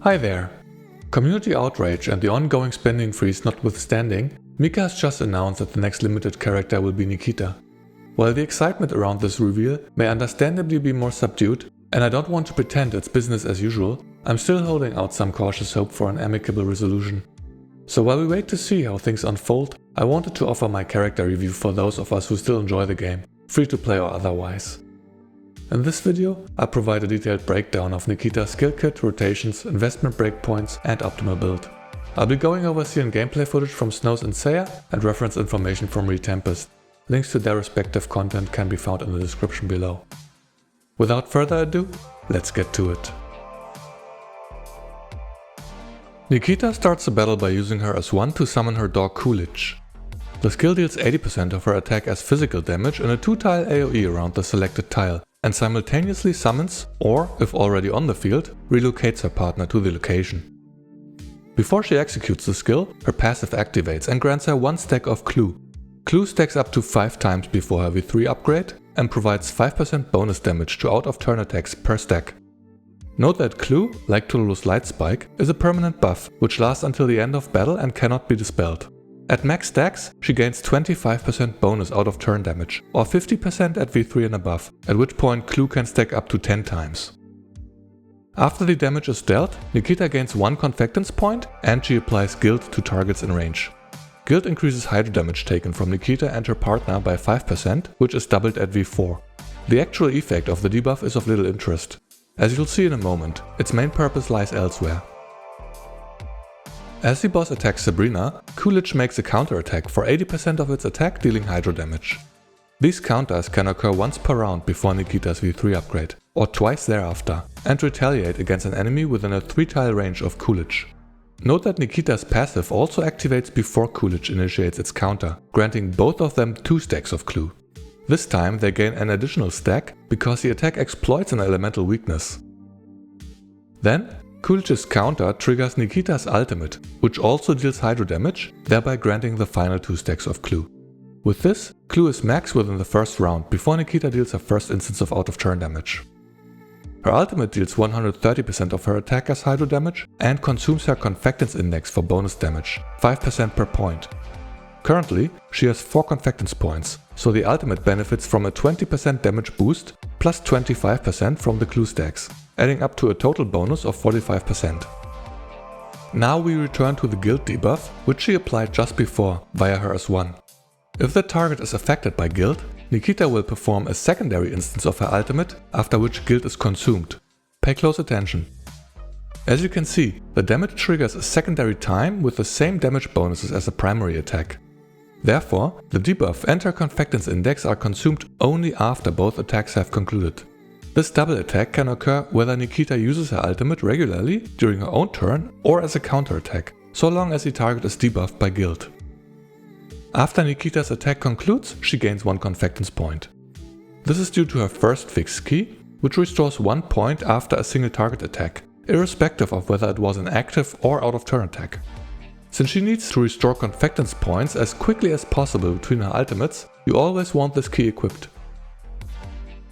Hi there! Community outrage and the ongoing spending freeze notwithstanding, Mika has just announced that the next limited character will be Nikketa. While the excitement around this reveal may understandably be more subdued, and I don't want to pretend it's business as usual, I'm still holding out some cautious hope for an amicable resolution. So while we wait to see how things unfold, I wanted to offer my character review for those of us who still enjoy the game, free to play or otherwise. In this video, I'll provide a detailed breakdown of Nikketa's skill kit, rotations, investment breakpoints and optimal build. I'll be going over scene gameplay footage from Snows and Saya and reference information from ReTempest. Links to their respective content can be found in the description below. Without further ado, let's get to it. Nikketa starts the battle by using her S1 to summon her dog Coolidge. The skill deals 80% of her attack as physical damage in a 2-tile AoE around the selected tile, and simultaneously summons, or, if already on the field, relocates her partner to the location. Before she executes the skill, her passive activates and grants her 1 stack of Clue. Clue stacks up to 5 times before her V3 upgrade and provides 5% bonus damage to out of turn attacks per stack. Note that Clue, like Tululu's Light Spike, is a permanent buff which lasts until the end of battle and cannot be dispelled. At max stacks, she gains 25% bonus out of turn damage, or 50% at V3 and above, at which point Clue can stack up to 10 times. After the damage is dealt, Nikketa gains 1 Confectance point and she applies Guild to targets in range. Guild increases hydro damage taken from Nikketa and her partner by 5%, which is doubled at V4. The actual effect of the debuff is of little interest. As you'll see in a moment, its main purpose lies elsewhere. As the boss attacks Sabrina, Coolidge makes a counterattack for 80% of its attack, dealing hydro damage. These counters can occur once per round before Nikketa's V3 upgrade, or twice thereafter, and retaliate against an enemy within a 3-tile range of Coolidge. Note that Nikketa's passive also activates before Coolidge initiates its counter, granting both of them 2 stacks of Clue. This time they gain an additional stack because the attack exploits an elemental weakness. Then, Coolidge's counter triggers Nikketa's ultimate, which also deals hydro damage, thereby granting the final 2 stacks of Clue. With this, Clue is max within the first round before Nikketa deals her first instance of out of turn damage. Her ultimate deals 130% of her attack as hydro damage and consumes her Confectance index for bonus damage, 5% per point. Currently, she has 4 Confectance points, so the ultimate benefits from a 20% damage boost plus 25% from the Clue stacks, adding up to a total bonus of 45%. Now we return to the Guild debuff, which she applied just before via her S1. If the target is affected by Guild, Nikketa will perform a secondary instance of her ultimate, after which Guild is consumed. Pay close attention. As you can see, the damage triggers a secondary time with the same damage bonuses as a primary attack. Therefore, the debuff and her Confectance index are consumed only after both attacks have concluded. This double attack can occur whether Nikketa uses her ultimate regularly during her own turn or as a counterattack, so long as the target is debuffed by Guild. After Nikketa's attack concludes, she gains 1 Confectance point. This is due to her first fixed key, which restores 1 point after a single target attack, irrespective of whether it was an active or out of turn attack. Since she needs to restore Confectance points as quickly as possible between her ultimates, you always want this key equipped.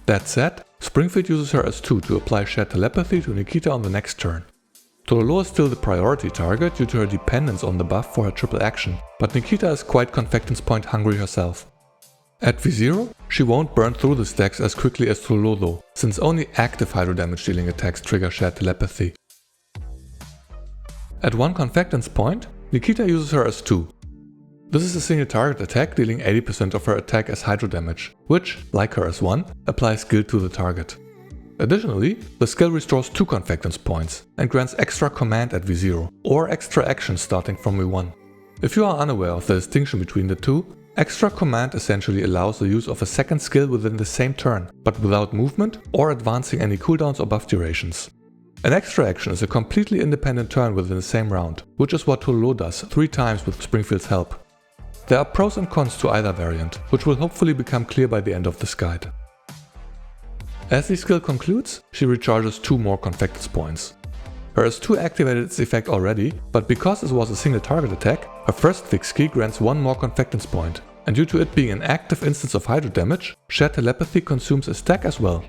That said, Springfield uses her S2 to apply shared telepathy to Nikketa on the next turn. Tululu is still the priority target due to her dependence on the buff for her triple action, but Nikketa is quite Confectance point hungry herself. At V0, she won't burn through the stacks as quickly as Tululu though, since only active hydro damage dealing attacks trigger shared telepathy. At 1 Confectance point, Nikketa uses her S2. This is a single target attack dealing 80% of her attack as hydro damage, which, like her S1, applies Guild to the target. Additionally, the skill restores 2 Confectance points and grants extra command at V0 or extra action starting from V1. If you are unaware of the distinction between the two, extra command essentially allows the use of a second skill within the same turn, but without movement or advancing any cooldowns or buff durations. An extra action is a completely independent turn within the same round, which is what Tululu does 3 times with Springfield's help. There are pros and cons to either variant, which will hopefully become clear by the end of this guide. As the skill concludes, she recharges 2 more Confectance points. Her S2 activated its effect already, but because this was a single target attack, her first fixed key grants 1 more Confectance point, and due to it being an active instance of hydro damage, shared telepathy consumes a stack as well.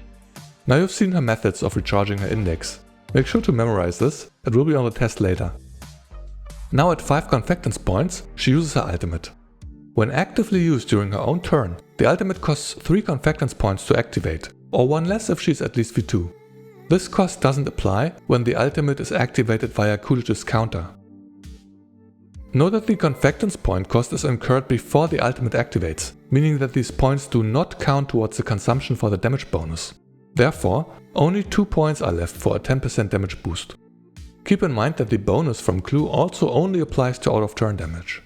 Now you've seen her methods of recharging her index. Make sure to memorize this, it will be on the test later. Now at 5 confectance points, she uses her ultimate. When actively used during her own turn, the ultimate costs 3 confectance points to activate, or 1 less if she is at least V2. This cost doesn't apply when the ultimate is activated via Coolidge's counter. Note that the confectance point cost is incurred before the ultimate activates, meaning that these points do not count towards the consumption for the damage bonus. Therefore, only 2 points are left for a 10% damage boost. Keep in mind that the bonus from Clue also only applies to out of turn damage.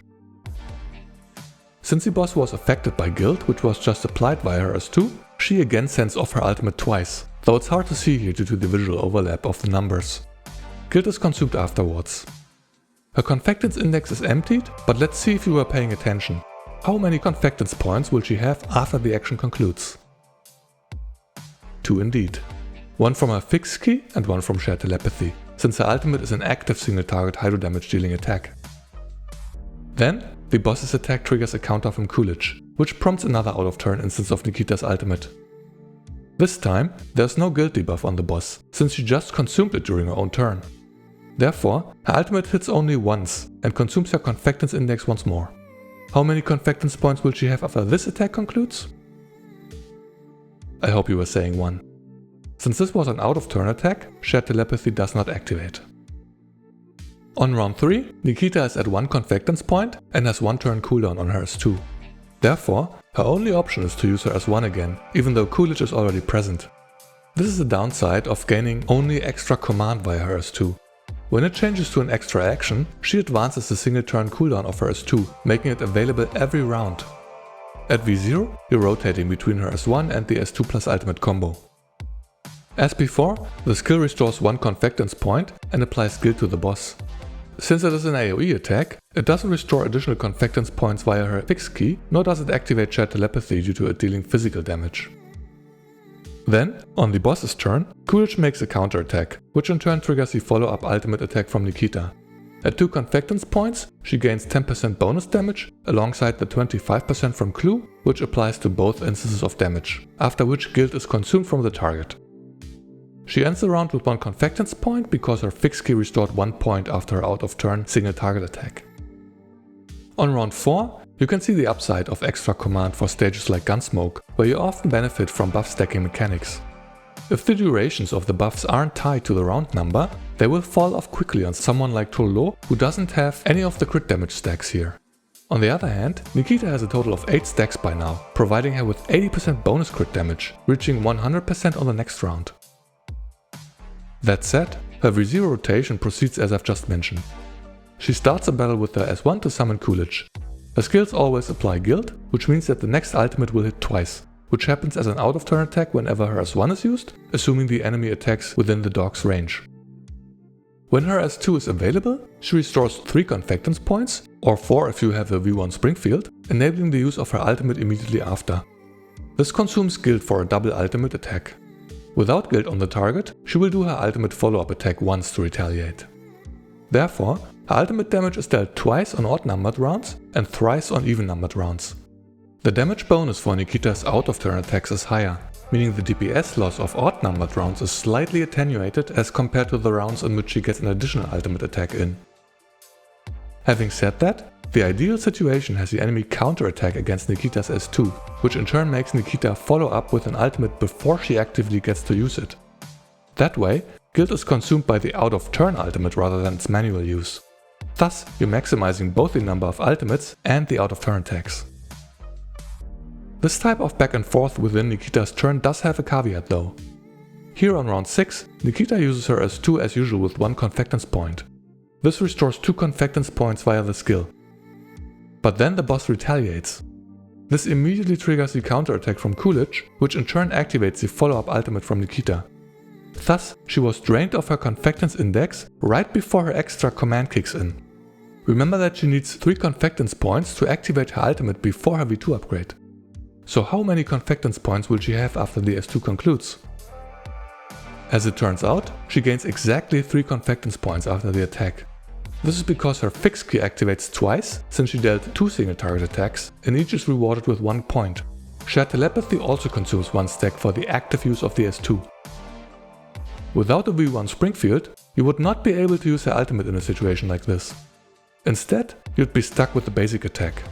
Since the boss was affected by Guild, which was just applied via her S2, she again sends off her ultimate twice, though it's hard to see here due to the visual overlap of the numbers. Guild is consumed afterwards. Her confectance index is emptied, but let's see if you were paying attention. How many confectance points will she have after the action concludes? 2 indeed. 1 from her fixed key and 1 from shared telepathy, since her ultimate is an active single target hydro damage dealing attack. Then, the boss's attack triggers a counter from Coolidge, which prompts another out of turn instance of Nikketa's ultimate. This time, there's no guild debuff on the boss, since she just consumed it during her own turn. Therefore, her ultimate hits only once and consumes her confectance index once more. How many confectance points will she have after this attack concludes? I hope you were saying 1. Since this was an out of turn attack, shared telepathy does not activate. On round 3, Nikketa is at 1 confectance point and has 1 turn cooldown on her S2. Therefore, her only option is to use her S1 again, even though Coolidge is already present. This is the downside of gaining only extra command via her S2. When it changes to an extra action, she advances the single turn cooldown of her S2, making it available every round. At V0, you're rotating between her S1 and the S2 plus ultimate combo. As before, the skill restores 1 confectance point and applies guild to the boss. Since it is an AoE attack, it doesn't restore additional confectance points via her fixed key, nor does it activate shared telepathy due to it dealing physical damage. Then, on the boss's turn, Coolidge makes a counter attack, which in turn triggers the follow-up ultimate attack from Nikketa. At 2 confectance points, she gains 10% bonus damage, alongside the 25% from Clue, which applies to both instances of damage, after which guild is consumed from the target. She ends the round with 1 confectance point because her fixed key restored 1 point after her out of turn single target attack. On round 4, you can see the upside of extra command for stages like Gunsmoke, where you often benefit from buff stacking mechanics. If the durations of the buffs aren't tied to the round number, they will fall off quickly on someone like Tollo, who doesn't have any of the crit damage stacks here. On the other hand, Nikketa has a total of 8 stacks by now, providing her with 80% bonus crit damage, reaching 100% on the next round. That said, her V0 rotation proceeds as I've just mentioned. She starts a battle with her S1 to summon Coolidge. Her skills always apply guild, which means that the next ultimate will hit twice, which happens as an out of turn attack whenever her S1 is used, assuming the enemy attacks within the dog's range. When her S2 is available, she restores 3 confectance points, or 4 if you have a V1 Springfield, enabling the use of her ultimate immediately after. This consumes guild for a double ultimate attack. Without guild on the target, she will do her ultimate follow-up attack once to retaliate. Therefore, her ultimate damage is dealt twice on odd numbered rounds and thrice on even numbered rounds. The damage bonus for Nikketa's out of turn attacks is higher, meaning the DPS loss of odd numbered rounds is slightly attenuated as compared to the rounds in which she gets an additional ultimate attack in. Having said that, the ideal situation has the enemy counter-attack against Nikketa's S2, which in turn makes Nikketa follow up with an ultimate before she actively gets to use it. That way, guild is consumed by the out-of-turn ultimate rather than its manual use. Thus, you're maximizing both the number of ultimates and the out-of-turn attacks. This type of back and forth within Nikketa's turn does have a caveat though. Here on round 6, Nikketa uses her S2 as usual with 1 confectance point. This restores 2 confectance points via the skill. But then the boss retaliates. This immediately triggers the counterattack from Coolidge, which in turn activates the follow-up ultimate from Nikketa. Thus, she was drained of her confectance index right before her extra command kicks in. Remember that she needs 3 confectance points to activate her ultimate before her V2 upgrade. So how many confectance points will she have after the S2 concludes? As it turns out, she gains exactly 3 confectance points after the attack. This is because her fixed key activates twice, since she dealt 2 single target attacks, and each is rewarded with 1 point. Shared telepathy also consumes 1 stack for the active use of the S2. without a V1 Springfield, you would not be able to use her ultimate in a situation like this. Instead, you'd be stuck with the basic attack.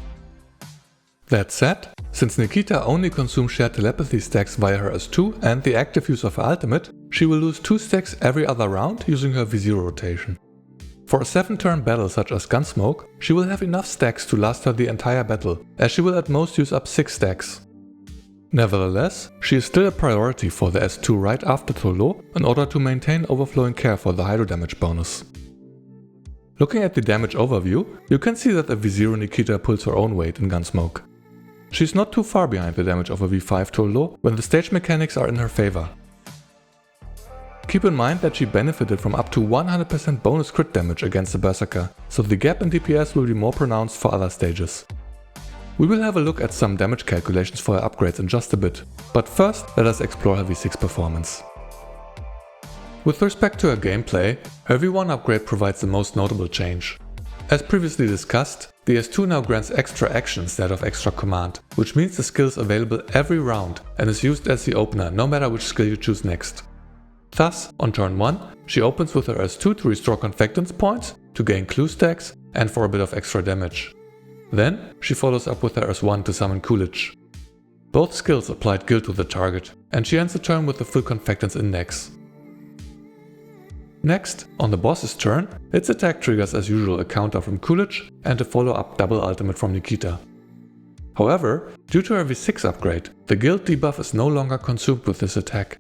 That said, since Nikketa only consumes shared telepathy stacks via her S2 and the active use of her ultimate, she will lose 2 stacks every other round using her V0 rotation. For a 7-turn battle such as Gunsmoke, she will have enough stacks to last her the entire battle, as she will at most use up 6 stacks. Nevertheless, she is still a priority for the S2 right after Tolo in order to maintain overflowing care for the hydro damage bonus. Looking at the damage overview, you can see that a V0 Nikketa pulls her own weight in Gunsmoke. She's not too far behind the damage of a V5 Tolo when the stage mechanics are in her favor. Keep in mind that she benefited from up to 100% bonus crit damage against the Berserker, so the gap in DPS will be more pronounced for other stages. We will have a look at some damage calculations for her upgrades in just a bit, but first let us explore her V6 performance. With respect to her gameplay, her V1 upgrade provides the most notable change. As previously discussed, the S2 now grants extra action instead of extra command, which means the skill is available every round and is used as the opener no matter which skill you choose next. Thus, on turn 1, she opens with her S2 to restore Confectance points, to gain clue stacks, and for a bit of extra damage. Then, she follows up with her S1 to summon Coolidge. Both skills applied guild to the target, and she ends the turn with the full Confectance index. Next, on the boss's turn, its attack triggers as usual a counter from Coolidge and a follow-up double ultimate from Nikketa. However, due to her V6 upgrade, the guild debuff is no longer consumed with this attack.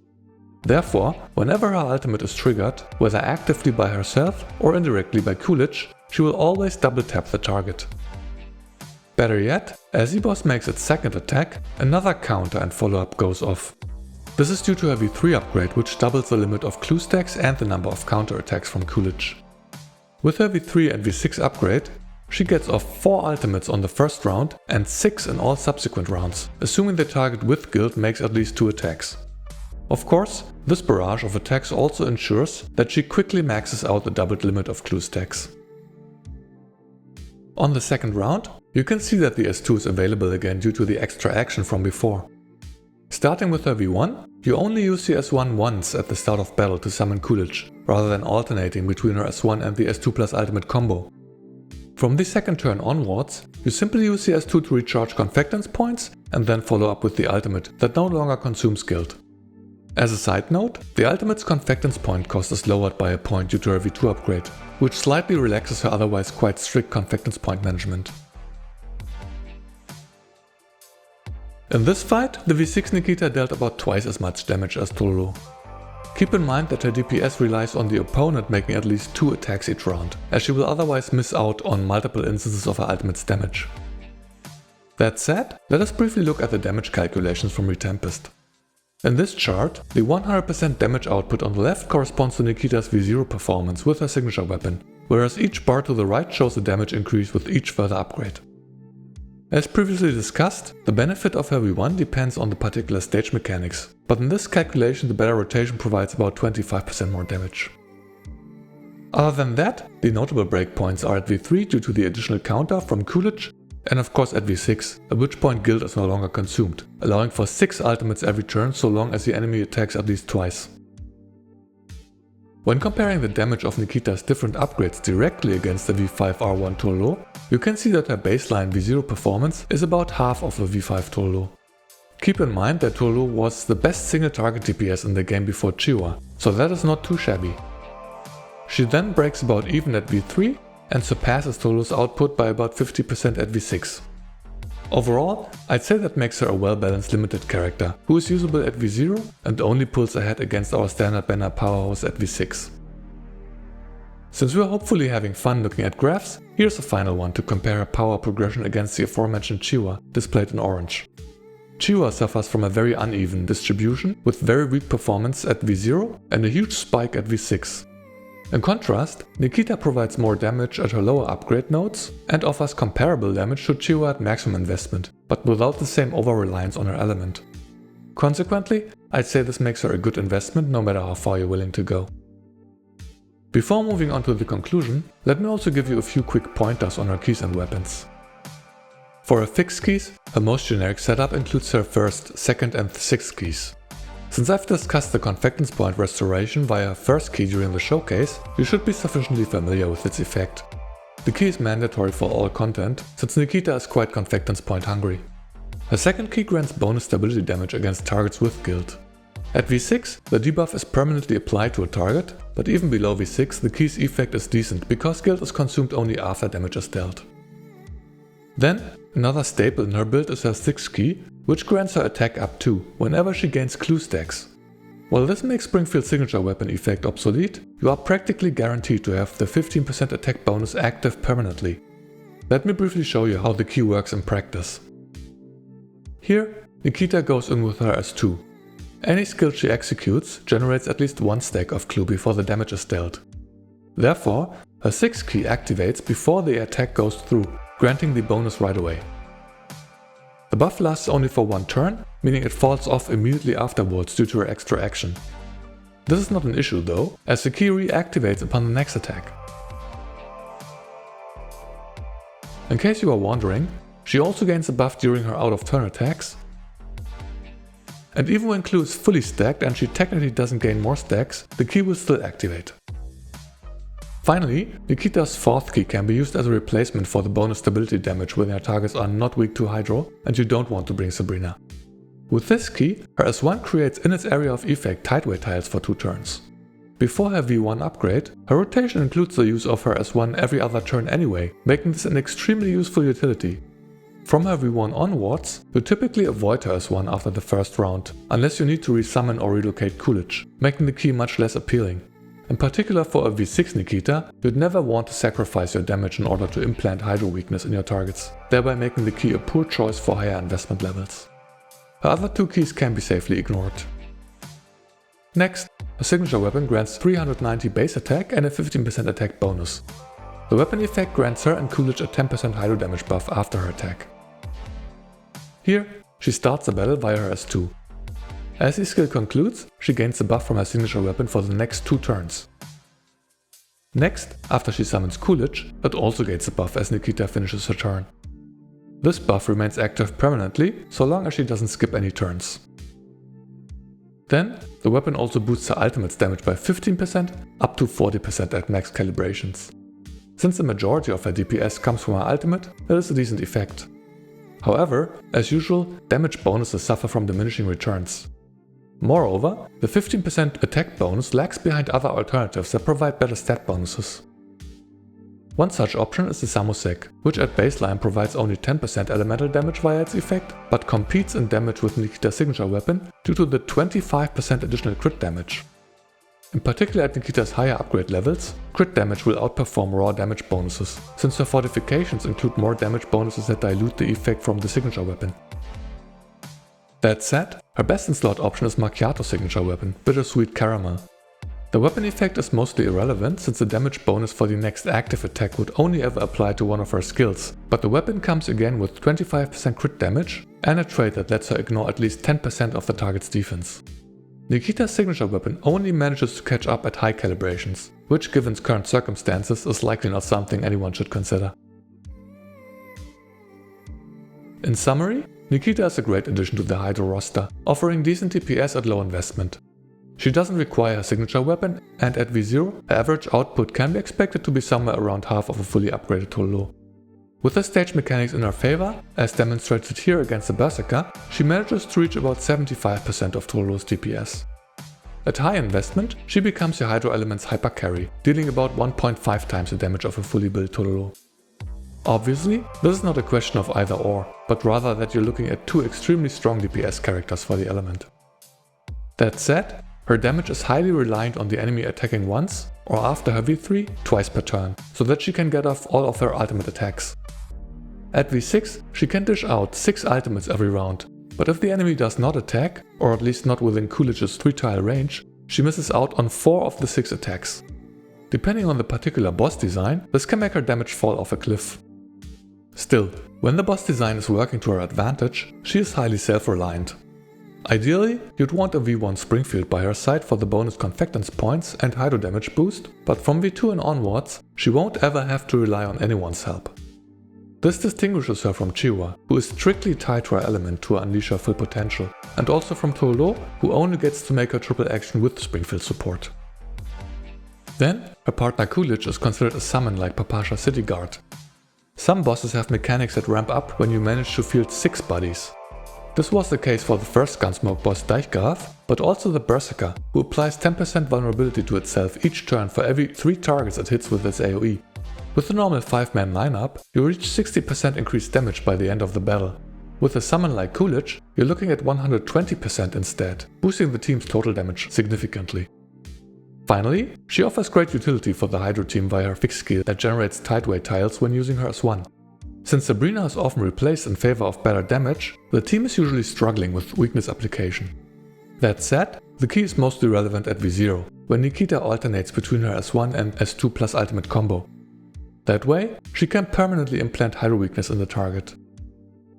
Therefore, whenever her ultimate is triggered, whether actively by herself or indirectly by Coolidge, she will always double tap the target. Better yet, as the boss makes its second attack, another counter and follow-up goes off. This is due to her V3 upgrade, which doubles the limit of clue stacks and the number of counter attacks from Coolidge. With her V3 and V6 upgrade, she gets off 4 ultimates on the first round and 6 in all subsequent rounds, assuming the target with guild makes at least 2 attacks. Of course, this barrage of attacks also ensures that she quickly maxes out the doubled limit of clue stacks. On the second round, you can see that the S2 is available again due to the extra action from before. Starting with her V1, you only use the S1 once at the start of battle to summon Coolidge, rather than alternating between her S1 and the S2 plus ultimate combo. From the second turn onwards, you simply use the S2 to recharge Confectance points and then follow up with the ultimate that no longer consumes guild. As a side note, the ultimate's Confectance point cost is lowered by a point due to her V2 upgrade, which slightly relaxes her otherwise quite strict Confectance point management. In this fight, the V6 Nikketa dealt about twice as much damage as Tolo. Keep in mind that her DPS relies on the opponent making at least 2 attacks each round, as she will otherwise miss out on multiple instances of her ultimate's damage. That said, let us briefly look at the damage calculations from ReTempest. In this chart, the 100% damage output on the left corresponds to Nikketa's V0 performance with her signature weapon, whereas each bar to the right shows the damage increase with each further upgrade. As previously discussed, the benefit of her V1 depends on the particular stage mechanics, but in this calculation the better rotation provides about 25% more damage. Other than that, the notable breakpoints are at V3 due to the additional counter from Coolidge, and of course at V6, at which point guild is no longer consumed, allowing for 6 ultimates every turn so long as the enemy attacks at least twice. When comparing the damage of Nikketa's different upgrades directly against the V5 R1 Tolo, you can see that her baseline V0 performance is about half of the V5 Tolo. Keep in mind that Tolo was the best single target DPS in the game before Chiwa, so that is not too shabby. She then breaks about even at V3 and surpasses Tolo's output by about 50% at V6. Overall, I'd say that makes her a well-balanced limited character, who is usable at V0 and only pulls ahead against our standard banner powerhouse at V6. Since we're hopefully having fun looking at graphs, here's a final one to compare her power progression against the aforementioned Chiwa, displayed in orange. Chiwa suffers from a very uneven distribution with very weak performance at V0 and a huge spike at V6. In contrast, Nikketa provides more damage at her lower upgrade nodes and offers comparable damage to Chiwa at maximum investment, but without the same over-reliance on her element. Consequently, I'd say this makes her a good investment no matter how far you're willing to go. Before moving on to the conclusion, let me also give you a few quick pointers on her keys and weapons. For her fixed keys, her most generic setup includes her first, second and sixth keys. Since I've discussed the convectance point restoration via her first key during the showcase, you should be sufficiently familiar with its effect. The key is mandatory for all content, since Nikketa is quite convectance point hungry. Her second key grants bonus stability damage against targets with guild. At V6, the debuff is permanently applied to a target, but even below V6 the key's effect is decent because guild is consumed only after damage is dealt. Then, another staple in her build is her 6th key, which grants her attack up 2 whenever she gains clue stacks. While this makes Springfield's signature weapon effect obsolete, you are practically guaranteed to have the 15% attack bonus active permanently. Let me briefly show you how the key works in practice. Here, Nikketa goes in with her S2. Any skill she executes generates at least 1 stack of clue before the damage is dealt. Therefore, her 6th key activates before the attack goes through, granting the bonus right away. The buff lasts only for 1 turn, meaning it falls off immediately afterwards due to her extra action. This is not an issue though, as the key reactivates upon the next attack. In case you are wondering, she also gains a buff during her out of turn attacks. And even when clue is fully stacked and she technically doesn't gain more stacks, the key will still activate. Finally, Nikketa's 4th key can be used as a replacement for the bonus stability damage when your targets are not weak to Hydro and you don't want to bring Sabrina. With this key, her S1 creates in its area of effect tideway tiles for 2 turns. Before her V1 upgrade, her rotation includes the use of her S1 every other turn anyway, making this an extremely useful utility. From her V1 onwards, you typically avoid her S1 after the first round, unless you need to resummon or relocate Coolidge, making the key much less appealing. In particular for a V6 Nikketa, you'd never want to sacrifice your damage in order to implant Hydro weakness in your targets, thereby making the key a poor choice for higher investment levels. Her other 2 keys can be safely ignored. Next, a signature weapon grants 390 base attack and a 15% attack bonus. The weapon effect grants her and Coolidge a 10% Hydro damage buff after her attack. Here, she starts the battle via her S2. As the skill concludes, she gains the buff from her signature weapon for the next 2 turns. Next, after she summons Coolidge, it also gains a buff as Nikketa finishes her turn. This buff remains active permanently, so long as she doesn't skip any turns. Then, the weapon also boosts her ultimate's damage by 15% up to 40% at max calibrations. Since the majority of her DPS comes from her ultimate, it is a decent effect. However, as usual, damage bonuses suffer from diminishing returns. Moreover, the 15% attack bonus lags behind other alternatives that provide better stat bonuses. One such option is the Samosek, which at baseline provides only 10% elemental damage via its effect, but competes in damage with Nikketa's signature weapon due to the 25% additional crit damage. In particular at Nikketa's higher upgrade levels, crit damage will outperform raw damage bonuses, since her fortifications include more damage bonuses that dilute the effect from the signature weapon. That said, her best in slot option is Macchiato's signature weapon, Bittersweet Caramel. The weapon effect is mostly irrelevant since the damage bonus for the next active attack would only ever apply to one of her skills, but the weapon comes again with 25% crit damage and a trait that lets her ignore at least 10% of the target's defense. Nikketa's signature weapon only manages to catch up at high calibrations, which given current circumstances is likely not something anyone should consider. In summary, Nikketa is a great addition to the Hydro roster, offering decent DPS at low investment. She doesn't require a signature weapon, and at V0, her average output can be expected to be somewhere around half of a fully upgraded Tololo. With the stage mechanics in her favor, as demonstrated here against the Berserker, she manages to reach about 75% of Tololo's DPS. At high investment, she becomes your Hydro Element's hyper carry, dealing about 1.5 times the damage of a fully built Tololo. Obviously, this is not a question of either or, but rather that you're looking at 2 extremely strong DPS characters for the element. That said, her damage is highly reliant on the enemy attacking once, or after her V3, twice per turn, so that she can get off all of her ultimate attacks. At V6, she can dish out 6 ultimates every round, but if the enemy does not attack, or at least not within Coolidge's 3-tile range, she misses out on 4 of the 6 attacks. Depending on the particular boss design, this can make her damage fall off a cliff. Still, when the boss design is working to her advantage, she is highly self-reliant. Ideally, you'd want a V1 Springfield by her side for the bonus convectance points and Hydro damage boost, but from V2 and onwards, she won't ever have to rely on anyone's help. This distinguishes her from Chiwa, who is strictly tied to her element to unleash her full potential, and also from Tolo, who only gets to make her triple action with Springfield support. Then, her partner Coolidge is considered a summon like Papasha City Guard. Some bosses have mechanics that ramp up when you manage to field 6 bodies. This was the case for the first Gunsmoke boss Deichgraf, but also the Berserker, who applies 10% vulnerability to itself each turn for every 3 targets it hits with its AoE. With the normal 5-man lineup, you reach 60% increased damage by the end of the battle. With a summon like Coolidge, you're looking at 120% instead, boosting the team's total damage significantly. Finally, she offers great utility for the Hydro team via her fixed skill that generates tideway tiles when using her as one. Since Sabrina is often replaced in favor of better damage, the team is usually struggling with weakness application. That said, the key is mostly relevant at V0, when Nikketa alternates between her S1 and S2 plus ultimate combo. That way, she can permanently implant Hydro weakness in the target.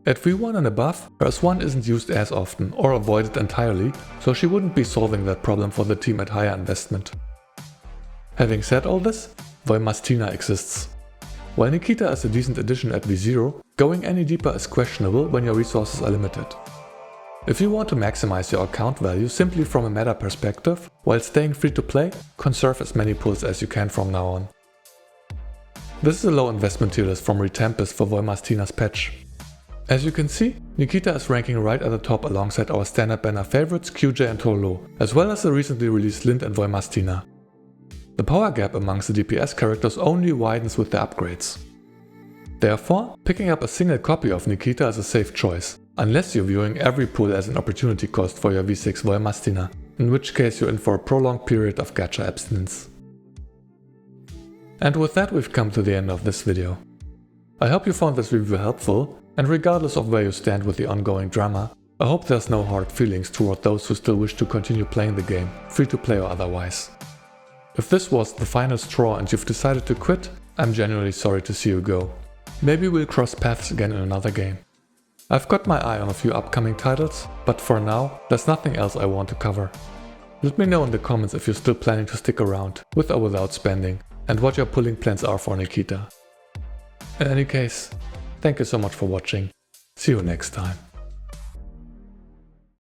At V1 and above, her S1 isn't used as often or avoided entirely, so she wouldn't be solving that problem for the team at higher investment. Having said all this, Voimastina exists. While Nikketa is a decent addition at V0, going any deeper is questionable when your resources are limited. If you want to maximize your account value simply from a meta perspective, while staying free to play, conserve as many pulls as you can from now on. This is a low investment tier list from ReTempest for Voimastina's patch. As you can see, Nikketa is ranking right at the top alongside our standard banner favorites QJ and Tolo, as well as the recently released Lind and Voimastina. The power gap amongst the DPS characters only widens with the upgrades. Therefore, picking up a single copy of Nikketa is a safe choice, unless you're viewing every pull as an opportunity cost for your V6 Voimastina, in which case you're in for a prolonged period of gacha abstinence. And with that we've come to the end of this video. I hope you found this review helpful, and regardless of where you stand with the ongoing drama, I hope there's no hard feelings toward those who still wish to continue playing the game, free to play or otherwise. If this was the final straw and you've decided to quit, I'm genuinely sorry to see you go. Maybe we'll cross paths again in another game. I've got my eye on a few upcoming titles, but for now, there's nothing else I want to cover. Let me know in the comments if you're still planning to stick around, with or without spending, and what your pulling plans are for Nikketa. In any case, thank you so much for watching. See you next time.